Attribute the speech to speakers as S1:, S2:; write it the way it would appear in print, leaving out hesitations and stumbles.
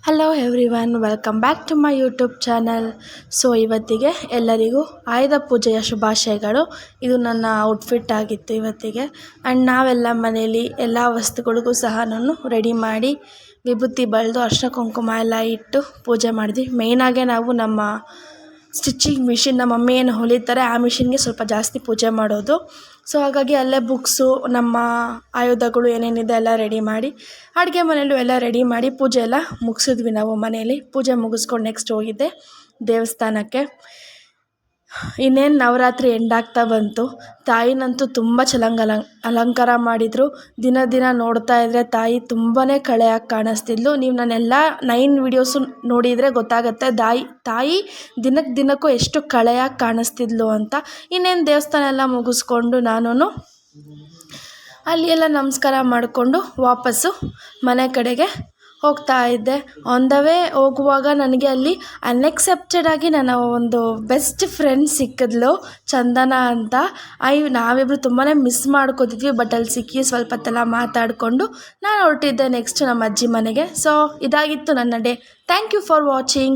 S1: Hello everyone, welcome back to my YouTube channel. So ಇವತ್ತಿಗೆ ಎಲ್ಲರಿಗೂ ಆಯುಧ ಪೂಜೆಯ ಶುಭಾಶಯಗಳು. ಇದು ನನ್ನ ಔಟ್ಫಿಟ್ ಆಗಿತ್ತು ಇವತ್ತಿಗೆ. ಆ್ಯಂಡ್ ನಾವೆಲ್ಲ ಮನೇಲಿ ಎಲ್ಲ ವಸ್ತುಗಳಿಗೂ ಸಹ ನಾನು ರೆಡಿ ಮಾಡಿ ವಿಭೂತಿ ಬಳಿದು ಅರಿಶಿನ ಕುಂಕುಮ ಎಲ್ಲ ಇಟ್ಟು ಪೂಜೆ ಮಾಡಿದ್ವಿ. ಮೇಯ್ನಾಗೆ ನಾವು ನಮ್ಮ ಸ್ಟಿಚಿಂಗ್ ಮಿಷಿನ್, ನಮ್ಮ ಮಮ್ಮಿ ಏನು ಹೊಲಿತಾರೆ ಆ ಮಿಷಿನ್ಗೆ ಸ್ವಲ್ಪ ಜಾಸ್ತಿ ಪೂಜೆ ಮಾಡೋದು. ಸೊ ಹಾಗಾಗಿ ಅಲ್ಲೇ ಬುಕ್ಸು, ನಮ್ಮ ಆಯುಧಗಳು ಏನೇನಿದೆ ಎಲ್ಲ ರೆಡಿ ಮಾಡಿ, ಅಡುಗೆ ಮನೆಯಲ್ಲೂ ಎಲ್ಲ ರೆಡಿ ಮಾಡಿ ಪೂಜೆ ಎಲ್ಲ ಮುಗಿಸಿದ್ವಿ. ನಾವು ಮನೆಯಲ್ಲಿ ಪೂಜೆ ಮುಗಿಸ್ಕೊಂಡು ನೆಕ್ಸ್ಟ್ ಹೋಗಿದ್ದೆ ದೇವಸ್ಥಾನಕ್ಕೆ. ಇನ್ನೇನು ನವರಾತ್ರಿ ಎಂಡಾಗ್ತಾ ಬಂತು. ತಾಯಿನಂತೂ ತುಂಬ ಚೆನ್ನಾಗಿ ಅಲಂಕಾರ ಮಾಡಿದರು. ದಿನ ದಿನ ನೋಡ್ತಾ ಇದ್ದರೆ ತಾಯಿ ತುಂಬಾ ಕಳೆಯಾಗಿ ಕಾಣಿಸ್ತಿದ್ಲು. ನೀವು ನನ್ನೆಲ್ಲ 9 ವೀಡಿಯೋಸು ನೋಡಿದರೆ ಗೊತ್ತಾಗುತ್ತೆ ತಾಯಿ ದಿನಕ್ಕೂ ಎಷ್ಟು ಕಳೆಯಾಗಿ ಕಾಣಿಸ್ತಿದ್ಲು ಅಂತ. ಇನ್ನೇನು ದೇವಸ್ಥಾನ ಎಲ್ಲ ಮುಗಿಸ್ಕೊಂಡು ನಾನು ಅಲ್ಲಿ ಎಲ್ಲ ನಮಸ್ಕಾರ ಮಾಡಿಕೊಂಡು ವಾಪಸ್ಸು ಮನೆ ಕಡೆಗೆ ಹೋಗ್ತಾ ಇದ್ದೆ. ಆನ್ ದ ವೇ ಹೋಗುವಾಗ ನನಗೆ ಅಲ್ಲಿ ಅನ್ಎಕ್ಸೆಪ್ಟೆಡ್ ಆಗಿ ನನ್ನ ಒಂದು ಬೆಸ್ಟ್ ಫ್ರೆಂಡ್ ಸಿಕ್ಕಿದ್ಲು, ಚಂದನ ಅಂತ. ನಾವಿಬ್ಬರು ತುಂಬಾ ಮಿಸ್ ಮಾಡ್ಕೋತಿದ್ವಿ. ಬಟ್ ಅಲ್ಲಿ ಸಿಕ್ಕಿ ಸ್ವಲ್ಪ ಹೊತ್ತೆಲ್ಲ ಮಾತಾಡಿಕೊಂಡು ನಾನು ಹೊರಟಿದ್ದೆ ನೆಕ್ಸ್ಟ್ ನಮ್ಮ ಅಜ್ಜಿ ಮನೆಗೆ. ಸೊ ಇದಾಗಿತ್ತು ನನ್ನ day. Thank you for watching.